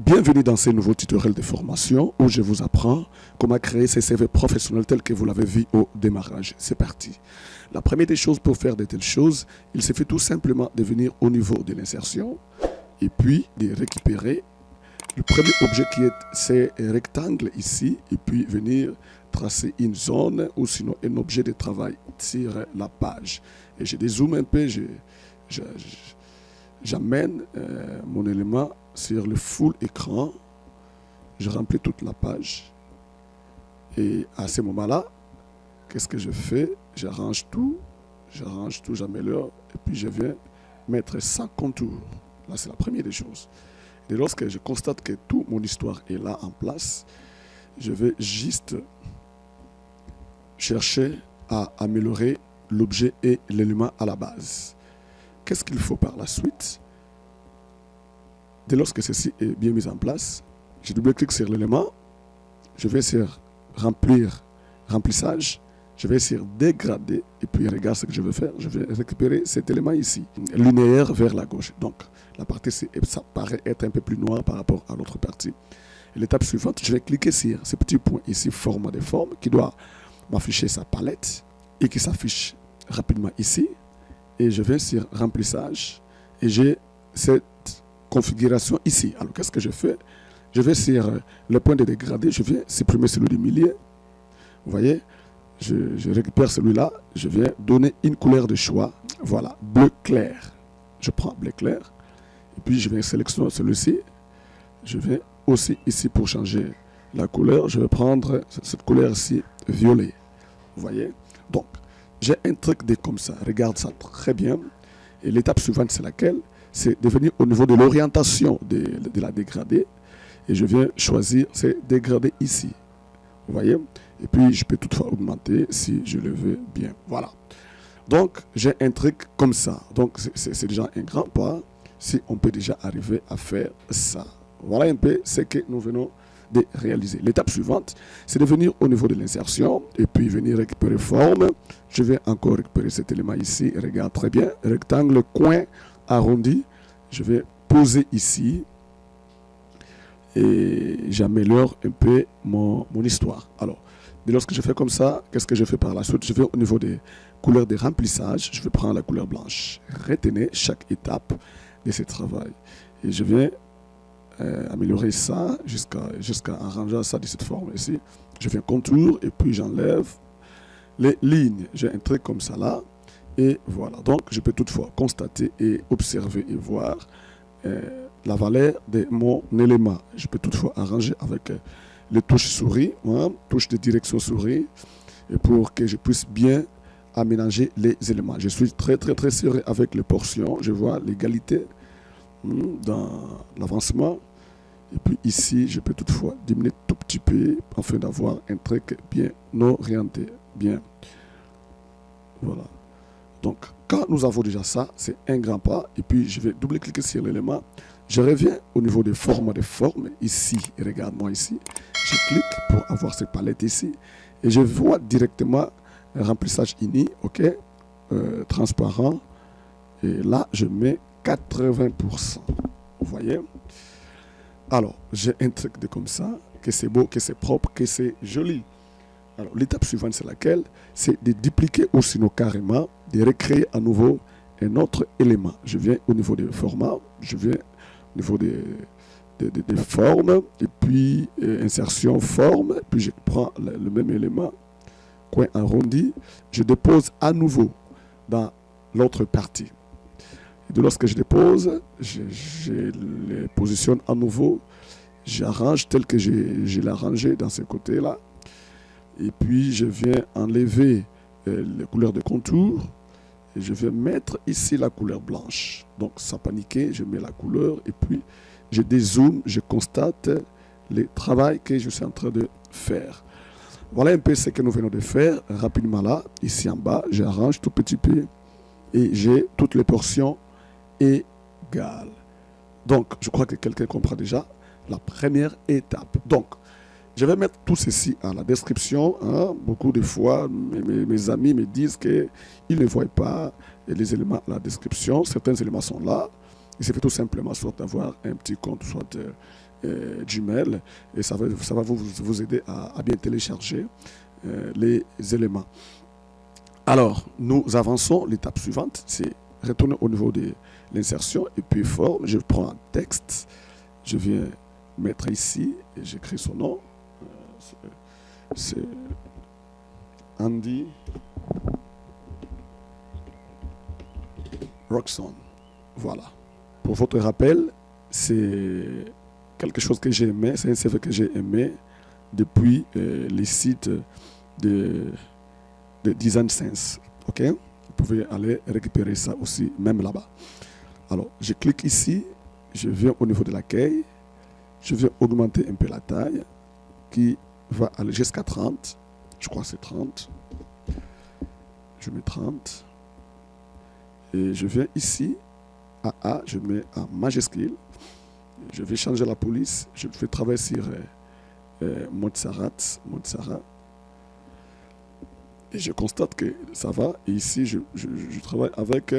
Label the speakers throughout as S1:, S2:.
S1: Bienvenue dans ces nouveaux tutoriels de formation où je vous apprends comment créer ces CV professionnels tels que vous l'avez vu au démarrage. C'est parti. La première des choses pour faire de telles choses, il suffit tout simplement de venir au niveau de l'insertion et puis de récupérer le premier objet qui est ces rectangles ici et puis venir tracer une zone ou sinon un objet de travail sur la page. Et je dézoome un peu, j'amène mon élément sur le full écran, je remplis toute la page et à ce moment-là, qu'est-ce que je fais? J'arrange tout, j'améliore et puis je viens mettre sans contour. Là, c'est la première des choses. Et lorsque je constate que toute mon histoire est là en place, je vais juste chercher à améliorer l'objet et l'élément à la base. Qu'est-ce qu'il faut par la suite? Dès lors que ceci est bien mis en place, je double-clique sur l'élément, je vais sur remplissage, je vais sur dégrader et puis regarde ce que je vais faire. Je vais récupérer cet élément ici, linéaire vers la gauche. Donc la partie C, ça paraît être un peu plus noir par rapport à l'autre partie. L'étape suivante, je vais cliquer sur ce petit point ici, format de forme, qui doit m'afficher sa palette et qui s'affiche rapidement ici. Et je vais sur remplissage et j'ai cette configuration ici. Alors qu'est-ce que je fais? Je vais sur le point de dégradé, je viens supprimer celui du milieu. Vous voyez, je récupère celui-là, je viens donner une couleur de choix. Voilà, bleu clair. Je prends bleu clair et puis je viens sélectionner celui-ci. Je viens aussi ici pour changer la couleur. Je vais prendre cette couleur ici, violet. Vous voyez? Donc, j'ai un truc de comme ça. Regarde ça très bien. Et l'étape suivante, c'est laquelle? C'est de venir au niveau de l'orientation de la dégradée. Et je viens choisir ces dégradés ici. Vous voyez? Et puis, je peux toutefois augmenter si je le veux bien. Voilà. Donc, j'ai un truc comme ça. Donc, c'est déjà un grand pas si on peut déjà arriver à faire ça. Voilà un peu ce que nous venons de réaliser. L'étape suivante, c'est de venir au niveau de l'insertion et puis venir récupérer forme. Je vais encore récupérer cet élément ici. Regarde très bien. Rectangle, coin, arrondi. Je vais poser ici et j'améliore un peu mon histoire. Alors, dès lors que je fais comme ça, qu'est-ce que je fais par la suite? Je vais au niveau des couleurs de remplissage. Je vais prendre la couleur blanche. Retenez chaque étape de ce travail. Et je viens améliorer ça jusqu'à arranger ça de cette forme ici. Je fais un contour et puis j'enlève les lignes. J'ai un trait comme ça là. Et voilà. Donc, je peux toutefois constater et observer et voir la valeur de mon élément. Je peux toutefois arranger avec les touches souris, touche de direction souris, et pour que je puisse bien aménager les éléments. Je suis très serré avec les portions. Je vois l'égalité dans l'avancement. Et puis ici, je peux toutefois diminuer tout petit peu afin d'avoir un truc bien orienté. Bien. Voilà. Donc, quand nous avons déjà ça, c'est un grand pas. Et puis, je vais double-cliquer sur l'élément. Je reviens au niveau des formats de forme. Ici, regarde-moi ici. Je clique pour avoir cette palette ici. Et je vois directement remplissage ini, OK, transparent. Et là, je mets 80%. Vous voyez? Alors, j'ai un truc de comme ça, que c'est beau, que c'est propre, que c'est joli. Alors, l'étape suivante, c'est laquelle? C'est de dupliquer ou sinon carrément, de recréer à nouveau un autre élément. Je viens au niveau des formats, je viens au niveau des formes, et puis insertion, forme, puis je prends le même élément, coin arrondi, je dépose à nouveau dans l'autre partie. Et lorsque je dépose, je les positionne à nouveau, j'arrange tel que je l'ai arrangé dans ce côté-là. Et puis, je viens enlever les couleurs de contour et je vais mettre ici la couleur blanche. Donc, sans paniquer, je mets la couleur et puis je dézoome, je constate le travail que je suis en train de faire. Voilà un peu ce que nous venons de faire rapidement là. Ici en bas, j'arrange tout petit peu et j'ai toutes les portions égales. Donc, je crois que quelqu'un comprend déjà la première étape. Donc, je vais mettre tout ceci à la description. Beaucoup de fois, mes amis me disent qu'ils ne voient pas les éléments à la description. Certains éléments sont là. Il suffit tout simplement soit d'avoir un petit compte, soit Gmail et ça va vous aider à bien télécharger les éléments. Alors, nous avançons. L'étape suivante, c'est retourner au niveau de l'insertion et puis forme. Je prends un texte, je viens mettre ici et j'écris son nom. C'est Andy Roxon. Voilà. Pour votre rappel, c'est quelque chose que j'ai aimé, c'est un CV que j'ai aimé depuis les sites de Design Sense. Ok? Vous pouvez aller récupérer ça aussi, même là-bas. Alors, je clique ici, je viens au niveau de l'accueil, je viens augmenter un peu la taille qui va aller jusqu'à 30. Je crois que c'est 30. Je mets 30. Et je viens ici, à A, je mets en majuscule. Je vais changer la police. Je vais travailler sur Montserrat. Et je constate que ça va. Et ici, je travaille avec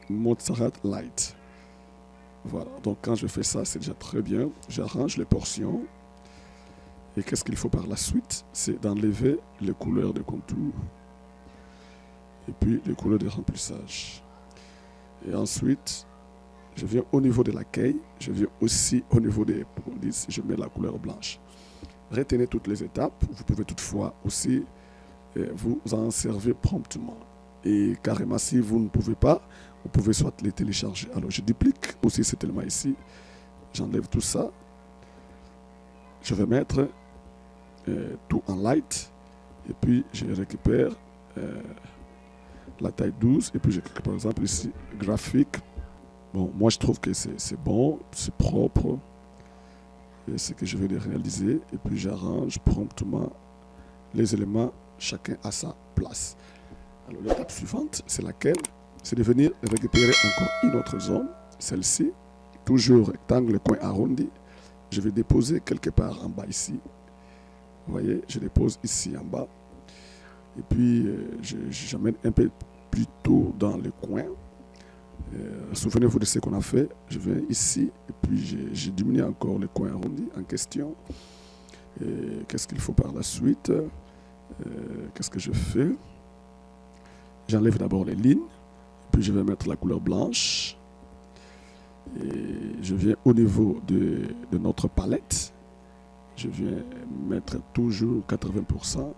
S1: Montserrat Light. Voilà. Donc, quand je fais ça, c'est déjà très bien. J'arrange les portions. Et qu'est-ce qu'il faut par la suite? C'est d'enlever les couleurs de contour. Et puis, les couleurs de remplissage. Et ensuite, je viens au niveau de l'accueil. Je viens aussi au niveau des polices. Je mets la couleur blanche. Retenez toutes les étapes. Vous pouvez toutefois aussi vous en servir promptement. Et carrément, si vous ne pouvez pas, vous pouvez soit les télécharger. Alors, je duplique aussi cet élément ici. J'enlève tout ça. Je vais mettre tout en light. Et puis, je récupère la taille 12. Et puis, je clique par exemple ici, graphique. Bon, moi, je trouve que c'est bon, c'est propre. Et c'est ce que je vais réaliser. Et puis, j'arrange promptement les éléments, chacun à sa place. Alors, l'étape suivante, c'est laquelle? C'est de venir récupérer encore une autre zone. Celle-ci, toujours rectangle, coin arrondi. Je vais déposer quelque part en bas ici. Vous voyez, je dépose ici en bas. Et puis, j'amène un peu plus tôt dans le coin. Souvenez-vous de ce qu'on a fait. Je vais ici et puis j'ai diminué encore le coin arrondi en question. Qu'est-ce qu'il faut par la suite? Qu'est-ce que je fais? J'enlève d'abord les lignes. Puis je vais mettre la couleur blanche. Et je viens au niveau de notre palette. Je viens mettre toujours 80%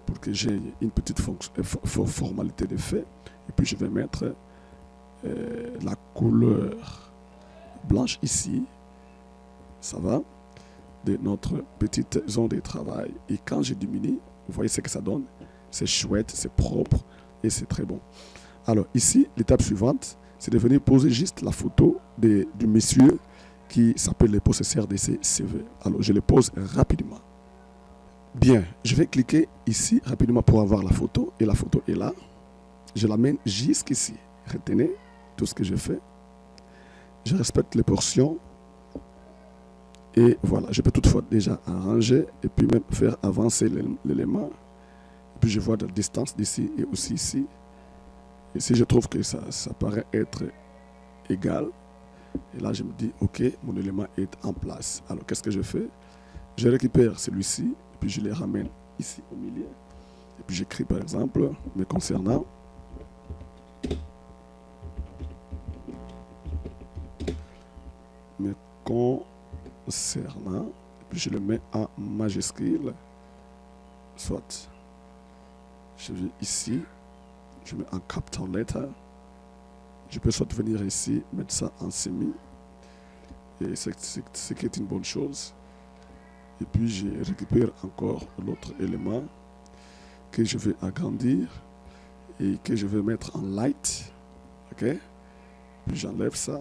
S1: pour que j'ai une petite formalité d'effet. Et puis je vais mettre la couleur blanche ici, ça va, de notre petite zone de travail. Et quand je diminue, vous voyez ce que ça donne. C'est chouette, c'est propre et c'est très bon. Alors ici, l'étape suivante, c'est de venir poser juste la photo du monsieur qui s'appelle le possesseur de ces CV. Alors je le pose rapidement. Bien, je vais cliquer ici rapidement pour avoir la photo. Et la photo est là. Je l'amène jusqu'ici. Retenez tout ce que je fais. Je respecte les portions. Et voilà, je peux toutefois déjà arranger et puis même faire avancer l'élément. Puis je vois la distance d'ici et aussi ici. Et si je trouve que ça paraît être égal, et là je me dis, ok, mon élément est en place. Alors qu'est-ce que je fais? Je récupère celui-ci, et puis je les ramène ici au milieu. Et puis j'écris par exemple, me concernant. Me concernant, et puis je le mets en majuscule, soit je vais ici, je mets en capital letter, je peux soit venir ici, mettre ça en semi, et c'est qui est une bonne chose. Et puis je récupère encore l'autre élément que je vais agrandir et que je vais mettre en light, ok, puis j'enlève ça.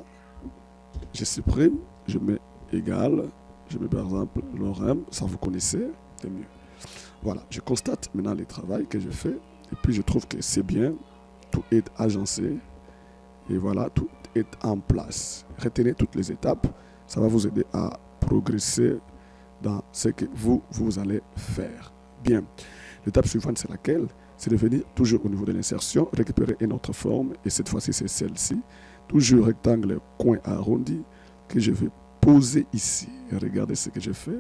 S1: Je supprime, je mets égal, je mets par exemple l'orem, ça vous connaissez, c'est mieux. Voilà, je constate maintenant le travail que je fais et puis je trouve que c'est bien, tout est agencé et voilà, tout est en place. Retenez toutes les étapes, ça va vous aider à progresser dans ce que vous allez faire. Bien, l'étape suivante c'est laquelle? C'est de venir toujours au niveau de l'insertion, récupérer une autre forme et cette fois-ci c'est celle-ci. Toujours rectangle, coin arrondi, que je vais poser ici. Regardez ce que j'ai fait.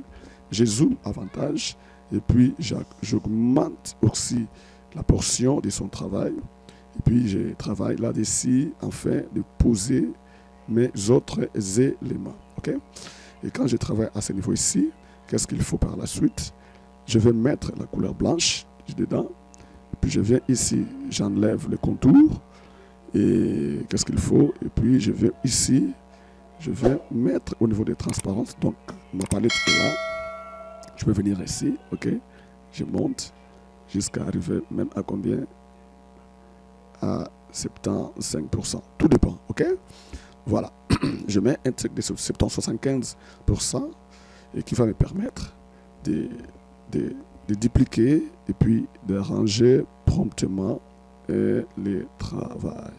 S1: Je zoome avantage et puis j'augmente aussi la portion de son travail. Et puis je travaille là-dessus afin de poser mes autres éléments. Okay? Et quand je travaille à ce niveau ici, qu'est-ce qu'il faut par la suite? Je vais mettre la couleur blanche dedans. Et puis je viens ici, j'enlève le contour. Et qu'est-ce qu'il faut? Et puis je viens ici, je viens mettre au niveau des transparences. Donc ma palette est là. Je peux venir ici, ok? Je monte jusqu'à arriver même à combien? À 75%. Tout dépend, ok? Voilà. Je mets un truc de 75% et qui va me permettre de dupliquer et puis de ranger promptement les travail.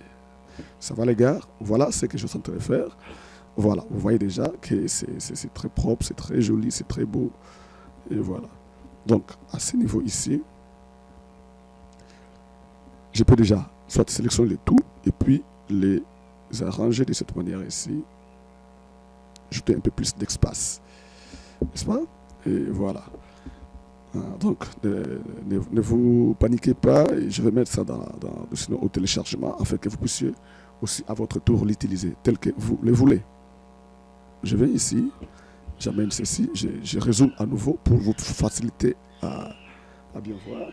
S1: Ça va les gars? Voilà ce que je suis en train de faire. Voilà, vous voyez déjà que c'est très propre, c'est très joli, c'est très beau. Et voilà. Donc, à ce niveau ici, je peux déjà soit sélectionner tout et puis les arranger de cette manière ici. Ajouter un peu plus d'espace. N'est-ce pas? Et voilà. Donc, ne vous paniquez pas. Et je vais mettre ça au téléchargement afin que vous puissiez aussi à votre tour l'utiliser tel que vous le voulez. Je vais ici. J'amène ceci, je résume à nouveau pour vous faciliter à bien voir.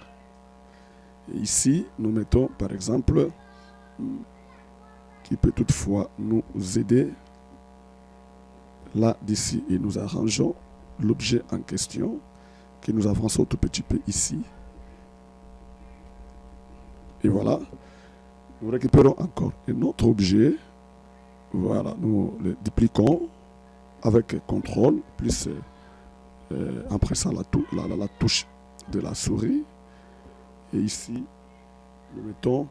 S1: Et ici, nous mettons par exemple, qui peut toutefois nous aider, là d'ici, et nous arrangeons l'objet en question, que nous avançons tout petit peu ici. Et voilà, nous récupérons encore un autre objet, voilà, nous le dupliquons, avec CTRL, plus après ça la touche de la souris. Et ici, nous mettons,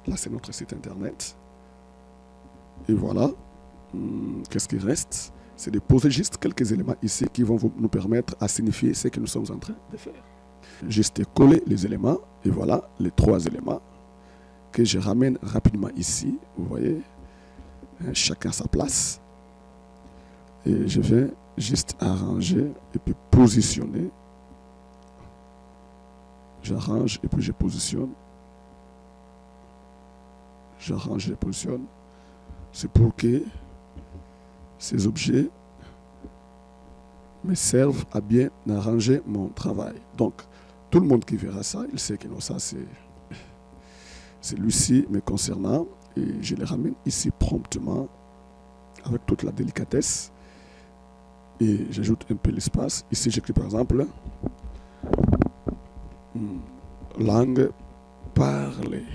S1: là c'est notre site internet. Et voilà, qu'est-ce qui reste? C'est de poser juste quelques éléments ici qui vont nous permettre à signifier ce que nous sommes en train de faire. Juste coller les éléments, et voilà les 3 éléments que je ramène rapidement ici, vous voyez. Chacun sa place et je vais juste arranger et puis positionner. J'arrange et puis je positionne. J'arrange et je positionne. C'est pour que ces objets me servent à bien arranger mon travail. Donc tout le monde qui verra ça, il sait que non, ça c'est celui-ci me concernant. Et je les ramène ici promptement avec toute la délicatesse et j'ajoute un peu l'espace. Ici j'écris par exemple langue parlée.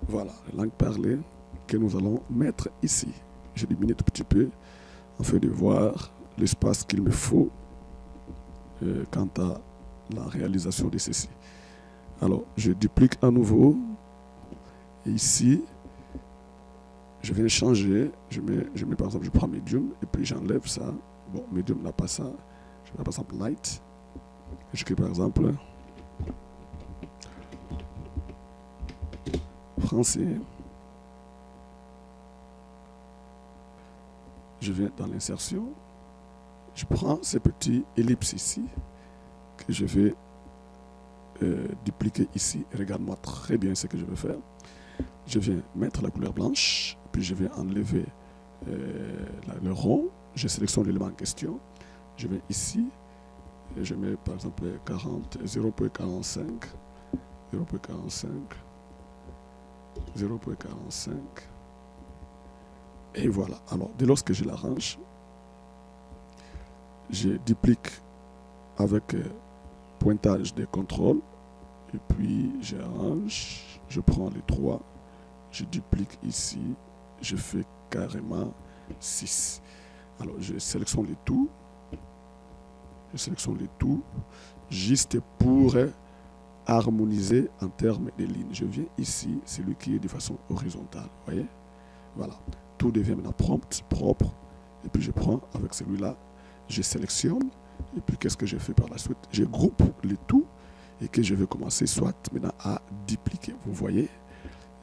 S1: Voilà, la langue parlée que nous allons mettre ici. Je diminue un petit peu afin de voir l'espace qu'il me faut quant à la réalisation de ceci. Alors je duplique à nouveau. Et ici, je viens changer, je mets par exemple, je prends Medium et puis j'enlève ça. Bon, Medium n'a pas ça. Je mets par exemple Light. Et je crée par exemple français. Je viens dans l'insertion. Je prends ces petits ellipses ici que je vais dupliquer ici. Regarde-moi très bien ce que je vais faire. Je viens mettre la couleur blanche, puis je vais enlever le rond, je sélectionne l'élément en question, je vais ici, et je mets par exemple 40, 0.45, 0.45, 0.45, et voilà. Alors, dès lors que je l'arrange, je duplique avec pointage de contrôle, et puis j'arrange, je prends les 3, je duplique ici, je fais carrément 6. Alors je sélectionne le tout, juste pour harmoniser en termes de lignes. Je viens ici, celui qui est de façon horizontale, vous voyez? Voilà, tout devient maintenant propre, et puis je prends avec celui-là, je sélectionne, et puis qu'est-ce que je fais par la suite? Je groupe le tout, et que je vais commencer soit maintenant à dupliquer, vous voyez?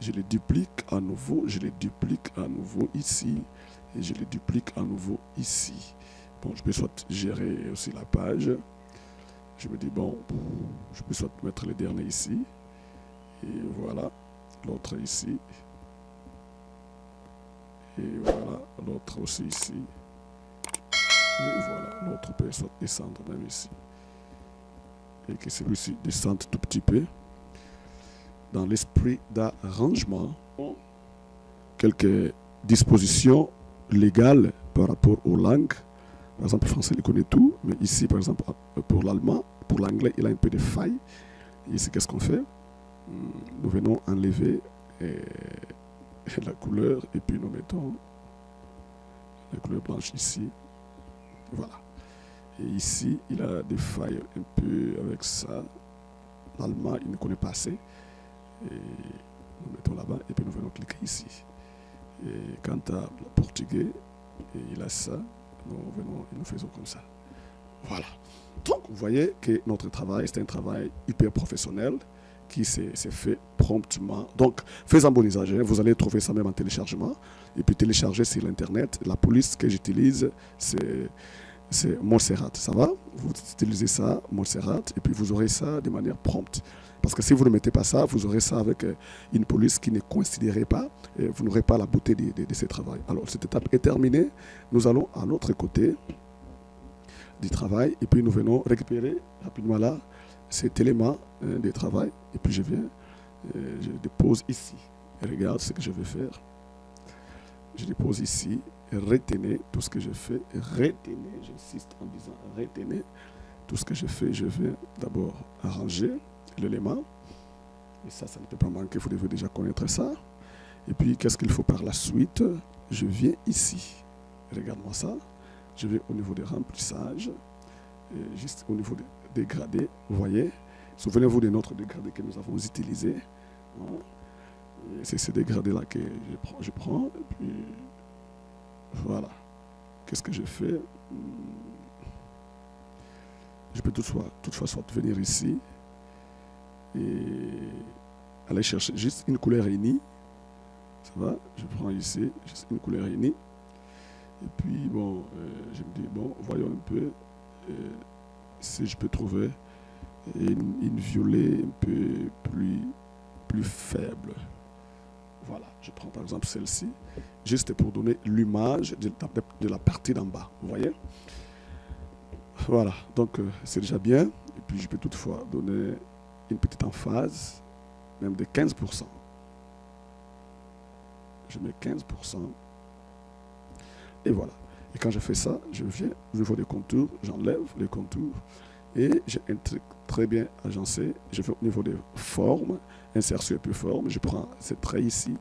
S1: je les duplique à nouveau, je les duplique à nouveau ici, et je les duplique à nouveau ici. Bon, je peux soit gérer aussi la page. Je me dis, bon, je peux soit mettre le dernier ici, et voilà, l'autre ici, et voilà, l'autre aussi ici, et voilà, l'autre peut soit descendre même ici, et que celui-ci descende tout petit peu. Dans l'esprit d'arrangement, quelques dispositions légales par rapport aux langues. Par exemple, le français, il connaît tout, mais ici, par exemple, pour l'allemand, pour l'anglais, il a un peu de faille. Ici, qu'est-ce qu'on fait? Nous venons enlever la couleur et puis nous mettons la couleur blanche ici. Voilà. Et ici, il a des failles un peu avec ça. L'allemand, il ne connaît pas assez. Et nous mettons là-bas et puis nous venons cliquer ici. Et quant à le portugais, il a ça, nous venons et nous faisons comme ça. Voilà. Donc, vous voyez que notre travail, c'est un travail hyper professionnel qui s'est fait promptement. Donc, faites un bon usage. Vous allez trouver ça même en téléchargement. Et puis, télécharger sur l'Internet. La police que j'utilise, c'est Montserrat. Ça va? Vous utilisez ça, Montserrat, et puis vous aurez ça de manière prompte. Parce que si vous ne mettez pas ça, vous aurez ça avec une police qui ne considérait pas, et vous n'aurez pas la beauté de ce travail. Alors, cette étape est terminée. Nous allons à l'autre côté du travail, et puis nous venons récupérer rapidement là cet élément de travail, et puis je viens, je dépose ici. Et regarde ce que je vais faire. Je dépose ici, retenez tout ce que je fais, retenez, j'insiste en disant retenez tout ce que je fais. Je vais d'abord arranger l'élément, et ça ne peut pas manquer, vous devez déjà connaître ça. Et puis, qu'est-ce qu'il faut par la suite? Je viens ici, regarde-moi ça, je vais au niveau des remplissages, et juste au niveau des dégradés, vous voyez, souvenez-vous de notre dégradé que nous avons utilisé. C'est ces dégradés-là que je prends, et puis voilà. Qu'est-ce que je fais? Je peux toutefois soit venir ici et aller chercher juste une couleur unie. Ça va? Je prends ici juste une couleur unie. Et puis, bon, je me dis, bon, voyons un peu si je peux trouver une violet un peu plus faible. Voilà, je prends par exemple celle-ci, juste pour donner l'image de la partie d'en bas, vous voyez? Voilà, donc c'est déjà bien. Et puis je peux toutefois donner une petite emphase, même de 15%. Je mets 15%. Et voilà. Et quand je fais ça, je viens au niveau des contours, j'enlève les contours. Et j'ai un truc très bien agencé. Je vais au niveau des formes, insertion et puis forme. Je prends ce trait ici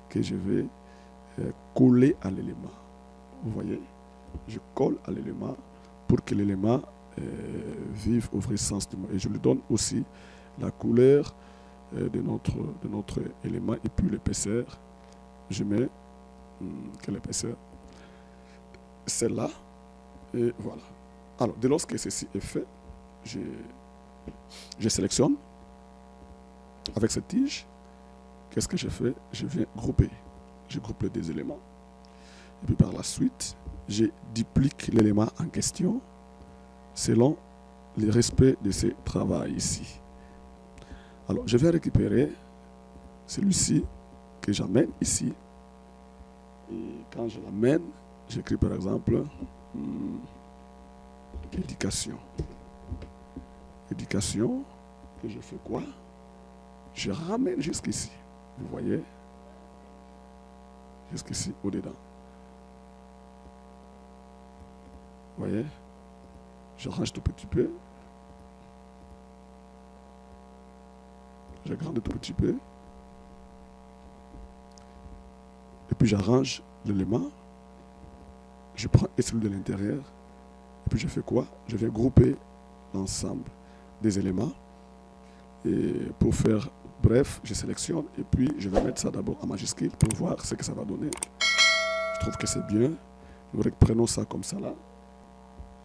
S1: que je vais coller à l'élément. Vous voyez? Je colle à l'élément pour que l'élément vive au vrai sens du mot. Et je lui donne aussi la couleur de notre élément et puis l'épaisseur. Je mets quelle épaisseur? Celle-là. Et voilà. Alors, dès lors que ceci est fait, je sélectionne avec cette tige. Qu'est-ce que je fais? Je viens grouper. Je groupe les deux éléments. Et puis par la suite, je duplique l'élément en question selon le respect de ce travail ici. Alors, je vais récupérer celui-ci que j'amène ici. Et quand je l'amène, j'écris par exemple éducation. Éducation, et je fais quoi? Je ramène jusqu'ici. Vous voyez? Jusqu'ici, au-dedans. Vous voyez? Je range tout petit peu. J'agrandis tout petit peu. Et puis j'arrange l'élément. Je prends celui de l'intérieur. Et puis je fais quoi? Je vais grouper l'ensemble des éléments. Et pour faire bref, je sélectionne et puis je vais mettre ça d'abord en majuscule pour voir ce que ça va donner. Je trouve que c'est bien. Nous reprenons ça comme ça là.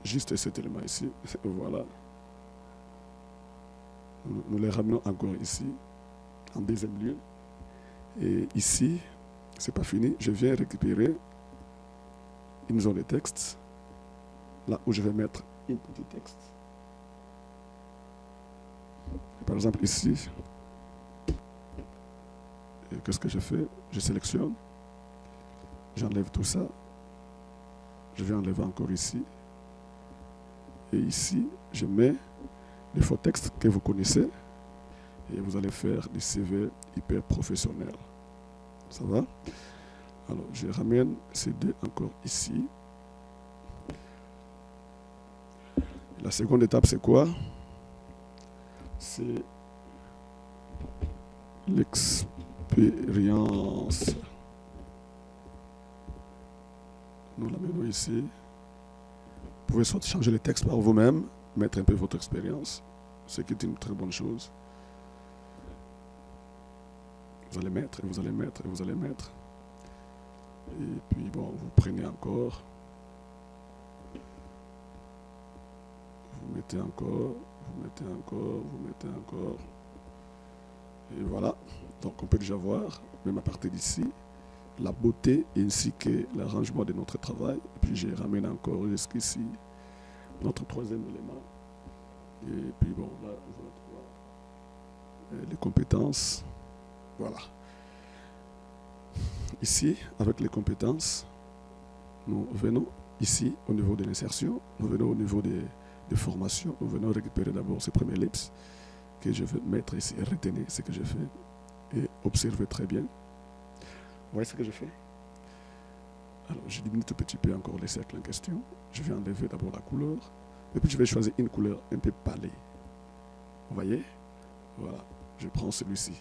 S1: Juste cet élément ici. Voilà. Nous les ramenons encore ici, en deuxième lieu. Et ici, c'est pas fini. Je viens récupérer une zone de texte, là où je vais mettre un petit texte. Par exemple, ici, qu'est-ce que je fais? Je sélectionne, j'enlève tout ça, je vais enlever encore ici. Et ici, je mets les faux textes que vous connaissez et vous allez faire des CV hyper professionnels. Ça va? Alors, je ramène ces deux encore ici. La seconde étape, c'est quoi? C'est l'expérience. Nous la menons ici. Vous pouvez soit changer les textes par vous-même, mettre un peu votre expérience, ce qui est une très bonne chose. Vous allez mettre, et vous allez mettre, et vous allez mettre. Et puis bon, vous prenez encore. Vous mettez encore, vous mettez encore, vous mettez encore. Et voilà. Donc on peut déjà voir, même à partir d'ici, la beauté ainsi que l'arrangement de notre travail. Et puis je ramène encore jusqu'ici notre troisième élément. Et puis bon, là, vous allez trouver les compétences. Voilà. Ici, avec les compétences, nous venons ici au niveau de l'insertion, nous venons au niveau des formations, nous venons récupérer d'abord ces premiers lips que je vais mettre ici, retenez ce que je fais et observez très bien. Vous voyez ce que je fais? Alors, je diminue tout petit peu encore les cercles en question. Je vais enlever d'abord la couleur et puis je vais choisir une couleur un peu pâle. Vous voyez? Voilà, je prends celui-ci.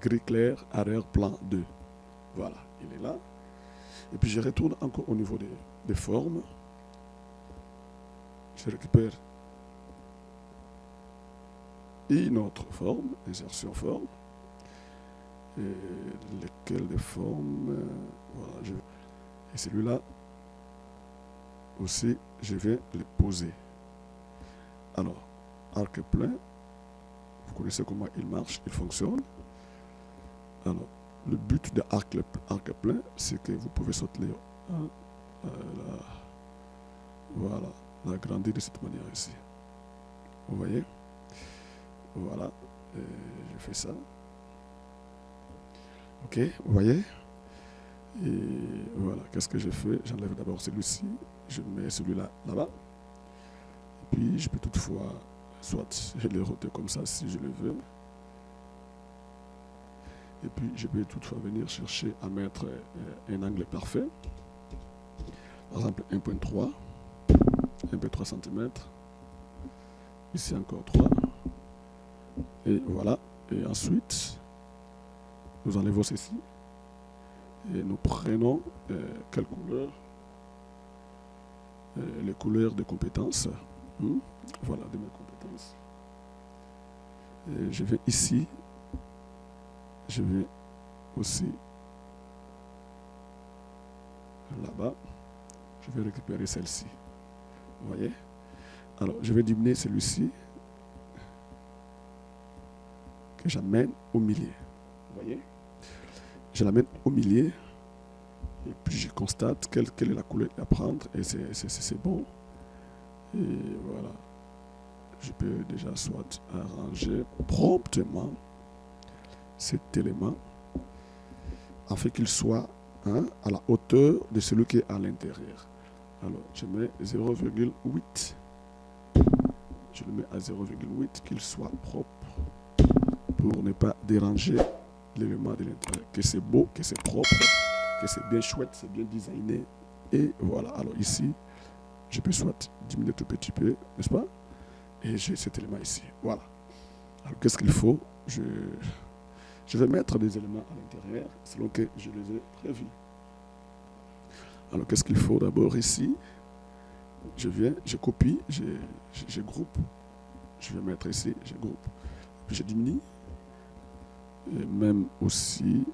S1: Gris clair, arrière-plan 2. Voilà, il est là. Et puis je retourne encore au niveau des formes. Je récupère une autre forme, insertion forme. Et lesquelles des formes, voilà, et celui-là aussi, je vais les poser. Alors, arc plein, vous connaissez comment il marche, il fonctionne. Alors, le but de arc plein, c'est que vous pouvez sauter voilà, l'agrandir de cette manière ici. Vous voyez? Voilà, je fais ça. Ok, vous voyez? Et voilà, qu'est-ce que je fais? J'enlève d'abord celui-ci, je mets celui-là là-bas. Et puis, je peux toutefois, soit je le roter comme ça si je le veux. Et puis, je peux toutefois venir chercher à mettre un angle parfait. Par exemple, 1.3, 1.3 cm. Ici encore 3. Et voilà. Et ensuite, nous enlevons ceci. Et nous prenons quelle couleur? Les couleurs de compétences. Voilà, de mes compétences. Et je vais ici. Je vais aussi là-bas. Je vais récupérer celle-ci. Vous voyez? Alors, je vais diminuer celui-ci que j'amène au milieu. Vous voyez? Je l'amène au milieu et puis je constate quelle est la couleur à prendre et c'est bon. Et voilà. Je peux déjà soit arranger promptement cet élément afin qu'il soit à la hauteur de celui qui est à l'intérieur. Alors, je mets 0,8. Je le mets à 0,8, qu'il soit propre pour ne pas déranger l'élément de l'intérieur. Que c'est beau, que c'est propre, que c'est bien chouette, c'est bien designé. Et voilà. Alors ici, je peux soit diminuer tout petit peu, n'est-ce pas? Et j'ai cet élément ici. Voilà. Alors qu'est-ce qu'il faut? Je vais mettre des éléments à l'intérieur selon que je les ai prévus. Alors qu'est-ce qu'il faut d'abord ici? Je viens, je copie, je groupe. Je vais mettre ici, je groupe. Puis je diminue. Et même aussi,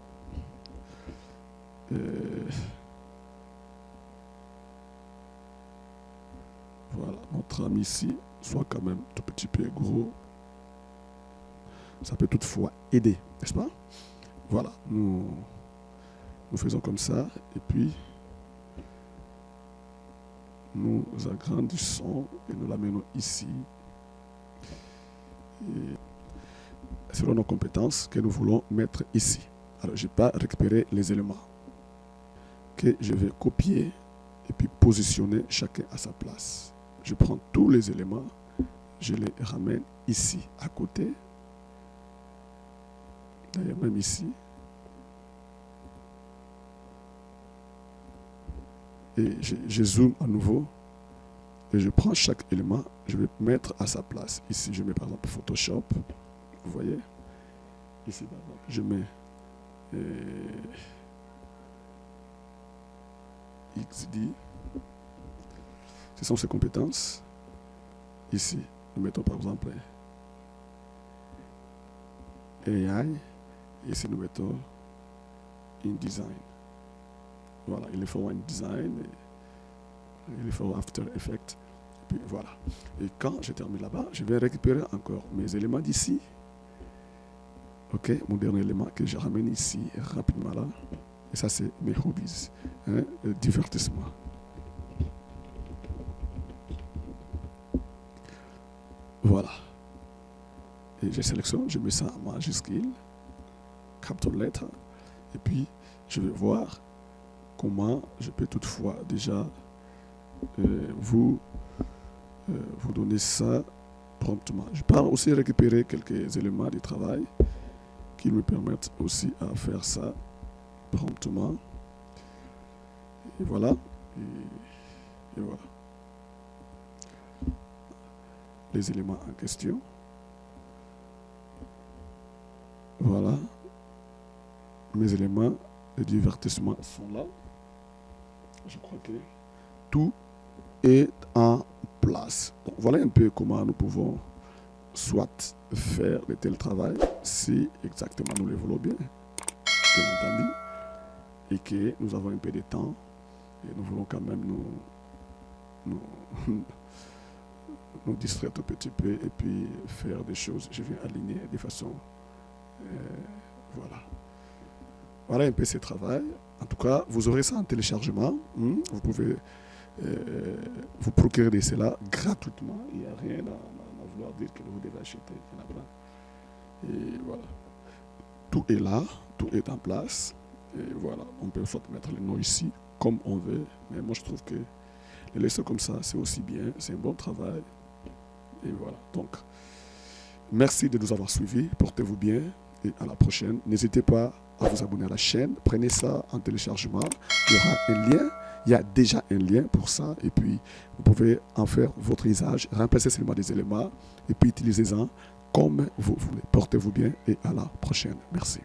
S1: voilà, notre ami ici soit quand même tout petit peu gros. ça peut toutefois aider, n'est-ce pas? Voilà, nous faisons comme ça, et puis nous agrandissons et nous l'amenons ici. Et selon nos compétences que nous voulons mettre ici. Alors, je n'ai pas récupéré les éléments que je vais copier et puis positionner chacun à sa place. Je prends tous les éléments, je les ramène ici, à côté. D'ailleurs, même ici. Et je zoome à nouveau et je prends chaque élément, je vais mettre à sa place. Ici, je mets par exemple Photoshop. Vous voyez? Ici, par exemple, je mets XD. Ce sont ses compétences. Ici, nous mettons par exemple AI. Ici, nous mettons InDesign. Voilà, il est for InDesign, il est for After Effects. Et puis voilà. Et quand je termine là-bas, je vais récupérer encore mes éléments d'ici. Ok, mon dernier élément que je ramène ici rapidement là. Et ça, c'est mes hobbies, hein, le divertissement. Voilà. Et je sélectionne, je mets ça en majuscule, capital letter, et puis je vais voir comment je peux toutefois déjà vous donner ça promptement. Je peux aussi récupérer quelques éléments du travail qui me permettent aussi à faire ça promptement. Et voilà. Et voilà. Les éléments en question. Voilà. Mes éléments de divertissement sont là. Je crois que tout est en place. Donc, voilà un peu comment nous pouvons soit faire de tel travail, si exactement nous le voulons bien entendu, et que nous avons un peu de temps, et nous voulons quand même nous distraire un petit peu, et puis faire des choses, je viens aligner de façon, voilà. Voilà un peu ce travail. En tout cas, vous aurez ça en téléchargement. Vous pouvez vous procurer de cela gratuitement. Il n'y a rien à vouloir dire que vous devez acheter. Et voilà. Tout est là, tout est en place. Et voilà, on peut soit mettre les noms ici comme on veut. Mais moi, je trouve que les laisser comme ça, c'est aussi bien. C'est un bon travail. Et voilà. Donc, merci de nous avoir suivis. Portez-vous bien. Et à la prochaine. N'hésitez pas à vous abonner à la chaîne. Prenez ça en téléchargement. Il y aura un lien. Il y a déjà un lien pour ça. Et puis, vous pouvez en faire votre usage. Remplacez seulement des éléments. Et puis, utilisez-en comme vous voulez. Portez-vous bien et à la prochaine. Merci.